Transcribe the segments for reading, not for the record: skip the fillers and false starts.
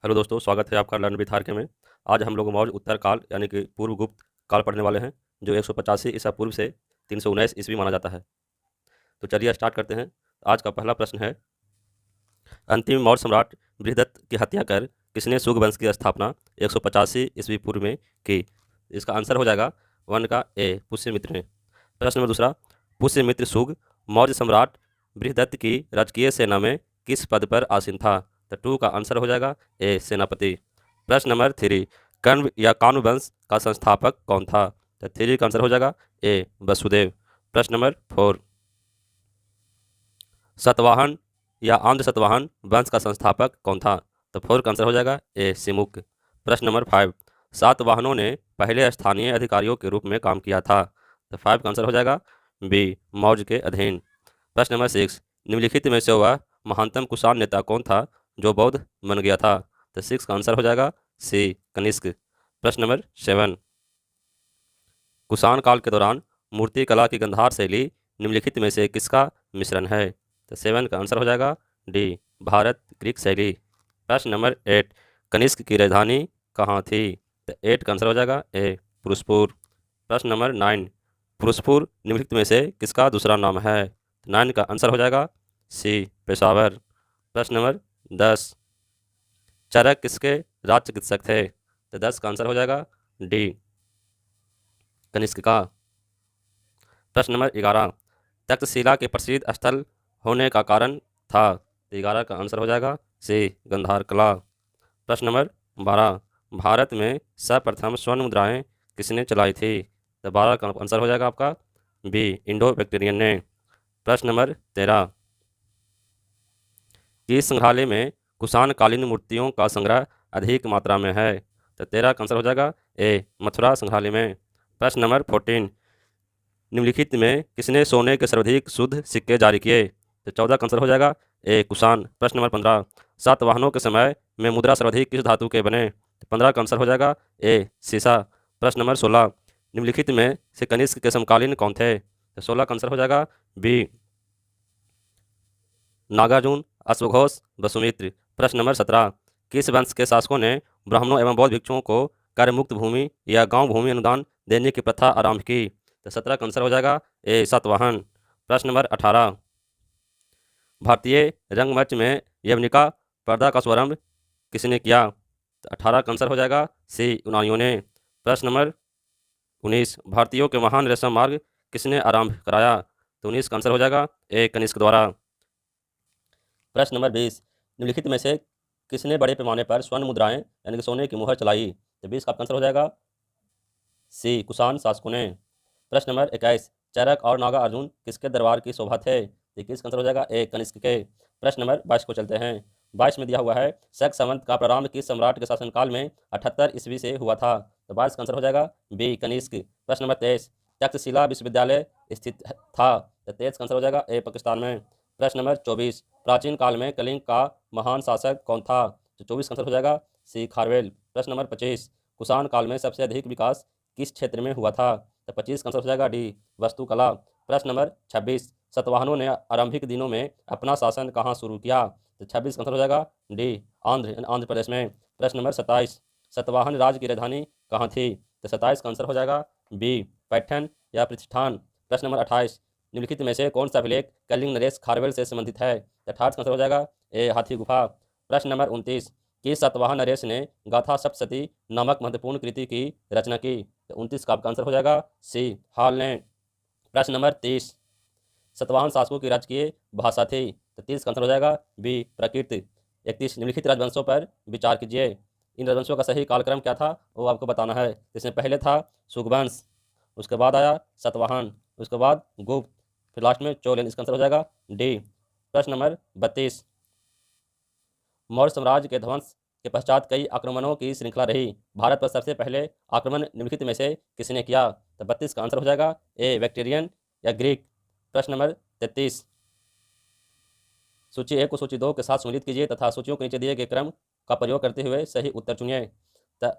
Hello दोस्तों, स्वागत है आपका लर्न विथ आर के में। आज हम लोग मौर्य उत्तर काल यानी कि पूर्व गुप्त काल पढ़ने वाले हैं, जो 185 ईसा पूर्व से 319 ईस्वी माना जाता है। तो चलिए स्टार्ट करते हैं। आज का पहला प्रश्न है, अंतिम मौर्य सम्राट बृहदत्त की हत्या कर किसने सुग वंश की स्थापना 185 ईस्वी पूर्व में की? इसका आंसर हो जाएगा वन का ए, पुष्यमित्र ने। प्रश्न नंबर दूसरा, पुष्यमित्र सुग मौर्य सम्राट बृहदत्त की राजकीय सेना में किस पद पर आसीन था? तो टू का आंसर हो जाएगा ए, सेनापति। प्रश्न नंबर थ्री, कण्व या कान्व वंश का संस्थापक कौन था? तो थ्री का आंसर हो जाएगा ए, वसुदेव। प्रश्न नंबर फोर, सतवाहन या आंध्र सतवाहन वंश का संस्थापक कौन था? तो फोर का आंसर हो जाएगा ए, सिमुक। प्रश्न नंबर फाइव, सातवाहनों ने पहले स्थानीय अधिकारियों के रूप में काम किया था? तो फाइव का आंसर हो जाएगा बी, मौर्य के अधीन। प्रश्न नंबर सिक्स, निम्नलिखित में से वह महानतम कुषाण नेता कौन था जो बौद्ध बन गया था? तो सिक्स का आंसर हो जाएगा सी, कनिष्क। प्रश्न नंबर सेवन, कुषाण काल के दौरान मूर्ति कला की गंधार शैली निम्नलिखित में से किसका मिश्रण है? तो सेवन का आंसर हो जाएगा डी, भारत ग्रीक शैली। प्रश्न नंबर एट, कनिष्क की राजधानी कहाँ थी? तो एट का आंसर हो जाएगा ए, पुरुषपुर। प्रश्न नंबर नाइन, पुरुषपुर निम्नलिखित में से किसका दूसरा नाम है? तो नाइन का आंसर हो जाएगा सी, पेशावर। प्रश्न नंबर दस, चरक किसके राज चिकित्सक थे? तो दस का आंसर हो जाएगा डी, कनिष्क का। प्रश्न नंबर ग्यारह, तक्षशिला के प्रसिद्ध स्थल होने का कारण था? तो 11 का आंसर हो जाएगा सी, गंधार कला। प्रश्न नंबर बारह, भारत में सर्वप्रथम स्वर्ण मुद्राएं किसने चलाई थी? तो 12 का आंसर हो जाएगा आपका बी, इंडो बैक्टीरियन ने। प्रश्न नंबर तेरह, किस संग्रहालय में कुषाण कालीन मूर्तियों का संग्रह अधिक मात्रा में है? तो 13 का आंसर हो जाएगा ए, मथुरा संग्रहालय में। प्रश्न नंबर 14, निम्नलिखित में किसने सोने के सर्वाधिक शुद्ध सिक्के जारी किए? तो 14 का आंसर हो जाएगा ए, कुषाण। प्रश्न नंबर 15, सातवाहनों के समय में मुद्रा सर्वाधिक किस धातु के बने? तो 15 का आंसर हो जाएगा ए, सीसा। प्रश्न नंबर 16, निम्नलिखित में से कनिष्क के समकालीन कौन थे? तो 16 का आंसर हो जाएगा बी, नागार्जुन, अश्वघोष, वसुमित्र। प्रश्न नंबर 17, किस वंश के शासकों ने ब्राह्मणों एवं बौद्ध भिक्षुओं को कर मुक्त भूमि या गांव भूमि अनुदान देने की प्रथा आरंभ की? तो 17 का आंसर हो जाएगा ए, सातवाहन। प्रश्न नंबर 18, भारतीय रंगमंच में यवनिका पर्दा का शुभारंभ किसने किया? तो 18 का आंसर हो जाएगा सी, यूनानियों ने। प्रश्न नंबर 19, भारतीयों के महान रेशम मार्ग किसने आरंभ कराया? तो 19 का आंसर हो जाएगा ए, कनिष्क द्वारा। प्रश्न नंबर 20, निम्नलिखित में से किसने बड़े पैमाने पर स्वर्ण मुद्राएं यानी कि सोने की मुहर चलाई? तो 20 का आंसर हो जाएगा सी, कुषाण शासकों ने। प्रश्न नंबर 21, चरक और नागा अर्जुन किसके दरबार की शोभा थे? तो 21 का आंसर हो जाएगा ए, कनिष्क के। प्रश्न नंबर 22 को चलते हैं। 22 में दिया हुआ है, शक संवत का प्रारंभ किस सम्राट के शासनकाल में 78 ईस्वी से हुआ था? तो 22 का आंसर हो जाएगा बी, कनिष्क। प्रश्न नंबर 23, तक्षशिला विश्वविद्यालय स्थित था? तो 23 का आंसर हो जाएगा ए, पाकिस्तान में। प्रश्न नंबर 24, प्राचीन काल में कलिंग का महान शासक कौन था? तो 24 का आंसर हो जाएगा सी, खारवेल। प्रश्न नंबर 25, कुषाण काल में सबसे अधिक विकास किस क्षेत्र में हुआ था? तो 25 का आंसर हो जाएगा डी, वास्तुकला। प्रश्न नंबर 26, सतवाहनों ने आरंभिक दिनों में अपना शासन कहाँ शुरू किया? तो 26 का आंसर हो जाएगा डी, आंध्र प्रदेश में। प्रश्न नंबर 27, सतवाहन राज्य की राजधानी कहाँ थी? तो 27 का आंसर हो जाएगा बी, पैठन या प्रतिष्ठान। प्रश्न नंबर 28, निम्नलिखित में से कौन सा अभिलेख कलिंग नरेश खारवेल से संबंधित है? तो 28 का आंसर हो जाएगा ए, हाथी गुफा। प्रश्न नंबर 29, किस सतवाहन नरेश ने गाथा सप्तशती नामक महत्वपूर्ण कृति की रचना की? तो 29 का आपका आंसर हो जाएगा सी, हाल ने। प्रश्न नंबर 30, सतवाहन शासकों की राजकीय भाषा थी? तो 30 का आंसर हो जाएगा बी, प्राकृत। 31, निम्नलिखित राजवंशों पर विचार कीजिए। इन राजवंशों का सही कालक्रम क्या था वो आपको बताना है। इसमें पहले था सुगवंश, उसके बाद आया सतवाहन, उसके बाद गुप्त, फिर लास्ट में चोल। इसका आंसर हो जाएगा डी। प्रश्न नंबर 32, मौर्य साम्राज्य के ध्वंस के पश्चात कई आक्रमणों की श्रृंखला रही। भारत पर सबसे पहले आक्रमण निम्नलिखित में से किसने किया? तो 32 का आंसर हो जाएगा ए, बैक्टीरियन या ग्रीक। प्रश्न नंबर 33, सूची 1 को सूची 2 के साथ सम्मिलित कीजिए तथा सूचियों के नीचे दिए गए क्रम का प्रयोग करते हुए सही उत्तर चुनिए। तो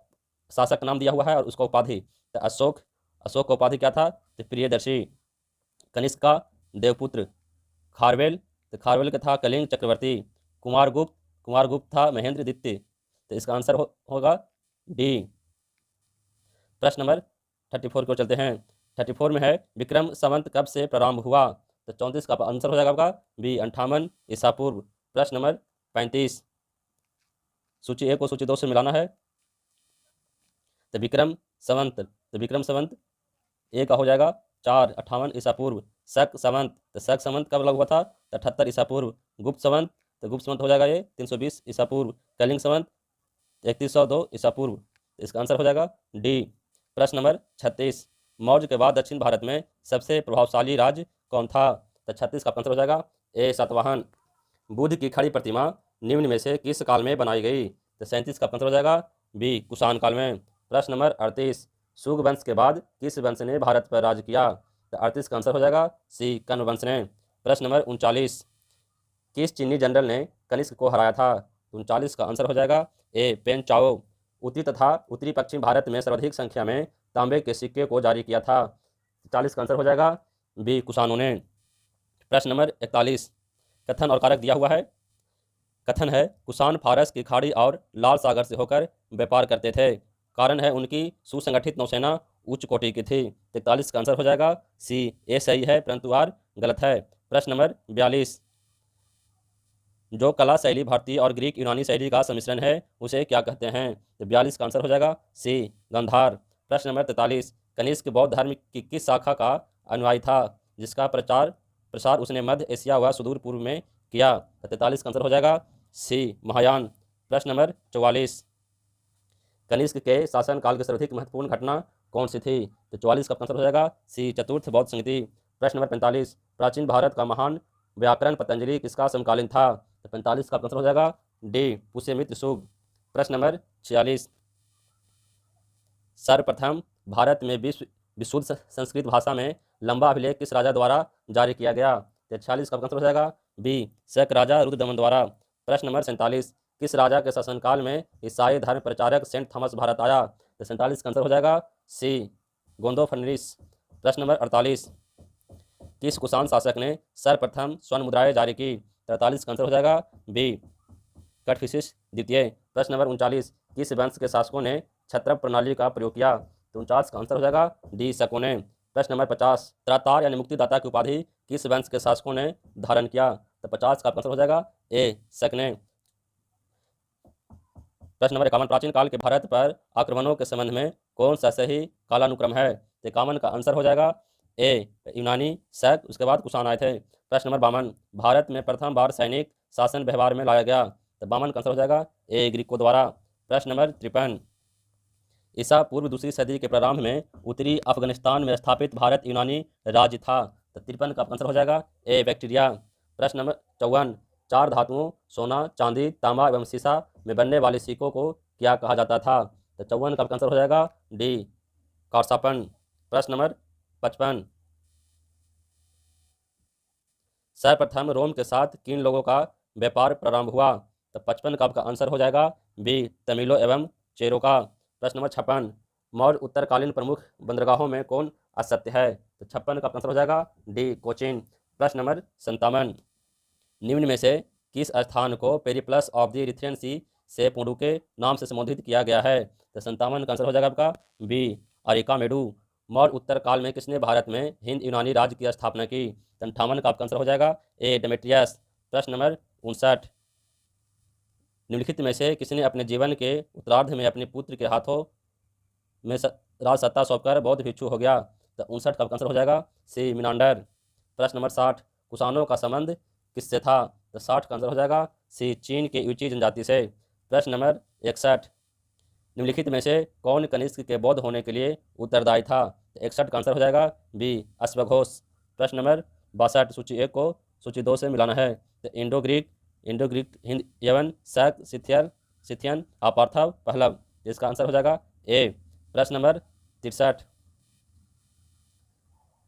शासक का नाम दिया हुआ है और उसका उपाधि। तो अशोक, अशोक का उपाधि क्या था? तो प्रियदर्शी। कनिष्क का देवपुत्र। खारवेल, तो खारवेल का था कलिंग चक्रवर्ती। कुमारगुप्त, कुमारगुप्त था महेंद्र द्वितीय। तो इसका आंसर होगा डी। प्रश्न नंबर 34 को चलते हैं। 34 में है विक्रम संवत कब से प्रारंभ हुआ? तो 34 का आंसर हो जाएगा आपका बी 58 ईसा पूर्व। प्रश्न नंबर 35, सूची ए को सूची 2 से मिलाना है। तो विक्रम संवत ए का हो जाएगा 458 ईसा पूर्व। शक संवत, तो शक संवत कब लगा हुआ था? 78 ईसा पूर्व। गुप्त संवत, तो गुप्त संवत हो जाएगा ये 320 ईसा पूर्व। कलिंग संवत 3102 ईसा पूर्व। तो इसका आंसर हो जाएगा डी। प्रश्न नंबर 36, मौर्य के बाद दक्षिण भारत में सबसे प्रभावशाली राज्य कौन था? तो 36 का आंसर हो जाएगा ए सातवाहन। बुद्ध की खड़ी प्रतिमा निम्न में से किस काल में बनाई गई? तो 37 का आंसर हो जाएगा बी कुषाण काल में। प्रश्न नंबर 38, शुंग वंश के बाद किस वंश ने भारत पर राज किया? तो 38 का आंसर हो जाएगा सी कण्व वंश ने। प्रश्न नंबर 39, किस चीनी जनरल ने कनिष्क को हराया था? 39 का आंसर हो जाएगा ए पेन चाओ। उत्तरी तथा उत्तरी पश्चिम भारत में सर्वाधिक संख्या में तांबे के सिक्के को जारी किया था। 40 का आंसर हो जाएगा बी कुषाणों ने। प्रश्न नंबर 41, कथन और कारक दिया हुआ है। कथन है कुषाण फारस की खाड़ी और लाल सागर से होकर व्यापार करते थे। कारण है उनकी सुसंगठित नौसेना उच्च कोटि की थी। 43 का आंसर हो जाएगा सी ए सही है परंतु आर गलत है। प्रश्न नंबर 42, जो कला शैली भारतीय और ग्रीक यूनानी शैली का सम्मिश्रण है उसे क्या कहते हैं? तो 42 का आंसर हो जाएगा सी गंधार। प्रश्न नंबर 43, कनिष्क बौद्ध धर्म की किस शाखा का अनुयायी था जिसका प्रसार उसने मध्य एशिया व सुदूर पूर्व में किया? तो 43 का आंसर हो जाएगा सी महायान। प्रश्न नंबर 44, कनिष्क के शासनकाल की सर्वाधिक महत्वपूर्ण घटना कौन सी थी? तो 44 का आंसर हो जाएगा सी चतुर्थ बौद्ध संगति। प्रश्न नंबर 45, प्राचीन भारत का महान व्याकरण पतंजलि किसका समकालीन था? तो 45 का आंसर हो जाएगा डी पुष्यमित्र शुंग। प्रश्न नंबर 46, सर्वप्रथम भारत में विशुद्ध संस्कृत भाषा में लंबा अभिलेख किस राजा द्वारा जारी किया गया? तो 46 का आंसर हो जाएगा बी शक राजा रुद्रदमन द्वारा। प्रश्न नंबर 47, किस राजा के शासनकाल में ईसाई धर्म प्रचारक सेंट थॉमस भारत आया? तो 47 का आंसर हो जाएगा सी गोंदोफनरिस। प्रश्न नंबर 48, किस कुषाण शासक ने सर्वप्रथम स्वर्ण मुद्राएं जारी की? 43 का आंसर हो जाएगा बी कटफिशिस द्वितीय। प्रश्न नंबर 39, किस वंश के शासकों ने छत्रप प्रणाली का प्रयोग किया? तो 49 का आंसर हो जाएगा डी शकों ने। प्रश्न नंबर 50, त्रातार यानी मुक्तिदाता की उपाधि किस वंश के शासकों ने धारण किया? तो 50 का आंसर हो जाएगा ए शक ने। प्रश्न नंबर 51, प्राचीन काल के भारत पर आक्रमणों के संबंध में कौन सा सही कालानुक्रम है? तो 51 का आंसर हो जाएगा ए यूनानी शक, उसके बाद कुषाण आए थे। प्रश्न नंबर 52, भारत में प्रथम बार सैनिक शासन व्यवहार में लाया गया? तो 52 का आंसर हो जाएगा ए ग्रीकों द्वारा। प्रश्न नंबर 53, ईसा पूर्व दूसरी सदी के प्रारंभ में उत्तरी अफगानिस्तान में स्थापित भारत यूनानी राज्य था? तो 53 का आंसर हो जाएगा ए बैक्टीरिया। प्रश्न नंबर 54, चार धातुओं सोना चांदी तांबा एवं सीसा में बनने वाले सिक्कों को क्या कहा जाता था? तो 54 का आंसर हो जाएगा डी कारसापन। प्रश्न नंबर 55, सर्वप्रथम रोम के साथ किन लोगों का व्यापार प्रारंभ हुआ? तो 55 का आपका आंसर हो जाएगा बी तमिलों एवं चेरों का। प्रश्न नंबर 56, मौर्य उत्तरकालीन प्रमुख बंदरगाहों में कौन असत्य है? तो 56 का आंसर हो जाएगा डी कोचीन। प्रश्न नंबर 57, निम्न में से किस स्थान को पेरिप्लस ऑफ द इरिथ्रियन सी से पुंडू के नाम से संबोधित किया गया है? तो 57 का आंसर हो जाएगा आपका बी अरिकामेडू। मौर्य उत्तर काल में किसने भारत में हिंद यूनानी राज्य की स्थापना की? 58 का आपका आंसर हो जाएगा ए डेमेट्रियस। प्रश्न नंबर 59, निम्नलिखित में से किसने अपने जीवन के उत्तरार्ध में अपने पुत्र के हाथों में राज सत्ता सौंपकर बौद्ध भिक्षु हो गया? तो 59 का आंसर हो जाएगा सी मिनांडर। प्रश्न नंबर 60, कुषाणों का संबंध किससे था? तो 60 का आंसर हो जाएगा सी चीन के यूची जनजाति से। प्रश्न नंबर 61, निम्नलिखित में से कौन कनिष्क के बौद्ध होने के लिए उत्तरदायी था? तो 61 का आंसर हो जाएगा बी अश्वघोष। प्रश्न नंबर 62, सूची 1 को सूची 2 से मिलाना है। तो इंडो ग्रीक हिंद यवन शक सिथियन अपार्थव पहलव। इसका आंसर हो जाएगा ए। प्रश्न नंबर 63,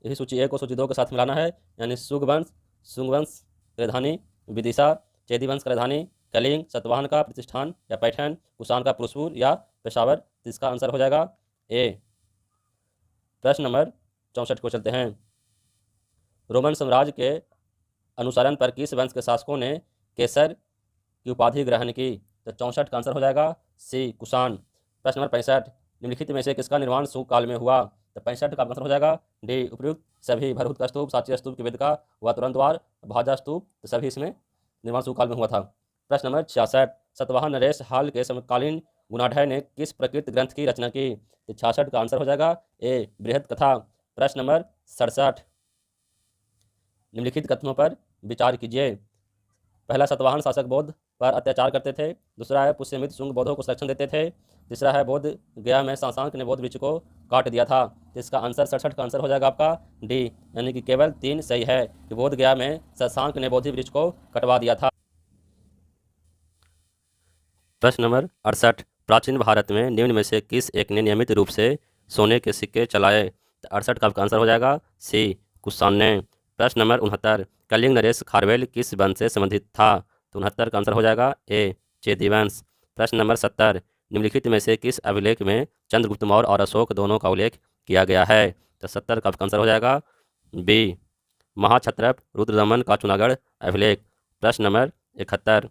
यही सूची 1 को सूची 2 के साथ मिलाना है, यानी शुंग वंश राजधानी विदिशा, चेदी वंश का राजधानी कलिंग, सतवाहन का प्रतिष्ठान या पैठन, कुषाण का पुरुषपुर या पेशावर। इसका आंसर हो जाएगा ए। प्रश्न नंबर 64 को चलते हैं। रोमन साम्राज्य के अनुसरण पर किस वंश के शासकों ने केसर की उपाधि ग्रहण की? तो 64 का आंसर हो जाएगा सी कुषाण। प्रश्न नंबर 65, निम्नलिखित में से किसका निर्माण शुंग काल में हुआ? तो 65 का आंसर हो जाएगा डी उपयुक्त सभी। भरहुत का स्तूप, साची स्तूप की वेदिका व तुरंत द्वार, भाजा स्तूप, तो सभी इसमें निर्माण शुंग काल में हुआ था। प्रश्न नंबर 66, सतवाहन नरेश हाल के समकालीन गुणाढ्य ने किस प्रकृत ग्रंथ की रचना की? तो 66 का आंसर हो जाएगा ए बृहद कथा। प्रश्न नंबर 67, निम्नलिखित कथनों पर विचार कीजिए। पहला, सतवाहन शासक बौद्ध पर अत्याचार करते थे। दूसरा है, पुष्यमित्र शुंग बौद्धों को संरक्षण देते थे। तीसरा है, बोध गया में शशांक ने बौद्ध वृक्ष को काट दिया था। तो इसका आंसर 67 का आंसर हो जाएगा आपका डी, यानी कि केवल 3 सही है कि बोध गया में शशांक ने बोधि वृक्ष को कटवा दिया था। प्रश्न नंबर 68, प्राचीन भारत में निम्न में से किस एक ने नियमित रूप से सोने के सिक्के चलाए? तो 68 का आपका आंसर हो जाएगा सी कुषाण ने। प्रश्न नंबर 69, कलिंग नरेश खारवेल किस वंश से संबंधित था? तो 69 का आंसर हो जाएगा ए चेदी वंश। प्रश्न नंबर 70, निम्नलिखित में से किस अभिलेख में चंद्रगुप्त मौर्य और अशोक दोनों का उल्लेख किया गया है? तो 70 का आपका आंसर हो जाएगा बी महाक्षत्रप रुद्रदमन का चुनागढ़ अभिलेख। प्रश्न नंबर 71,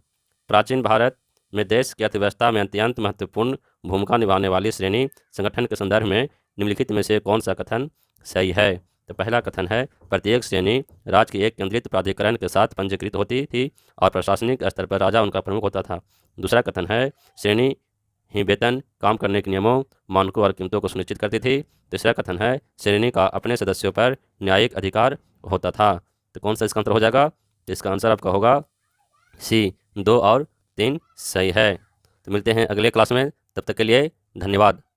प्राचीन भारत में देश की अर्थव्यवस्था में अत्यंत महत्वपूर्ण भूमिका निभाने वाली श्रेणी संगठन के संदर्भ में निम्नलिखित में से कौन सा कथन सही है? तो पहला कथन है, प्रत्येक श्रेणी राज्य के एक केंद्रित प्राधिकरण के साथ पंजीकृत होती थी और प्रशासनिक स्तर पर राजा उनका प्रमुख होता था। दूसरा कथन है, श्रेणी ही वेतन, काम करने के नियमों, मानकों और कीमतों को सुनिश्चित करती थी। तीसरा कथन है, श्रेणी का अपने सदस्यों पर न्यायिक अधिकार होता था। तो कौन सा इसका आंसर हो जाएगा? तो इसका आंसर आपका होगा सी 2 और 3 सही है। तो मिलते हैं अगले क्लास में, तब तक के लिए धन्यवाद।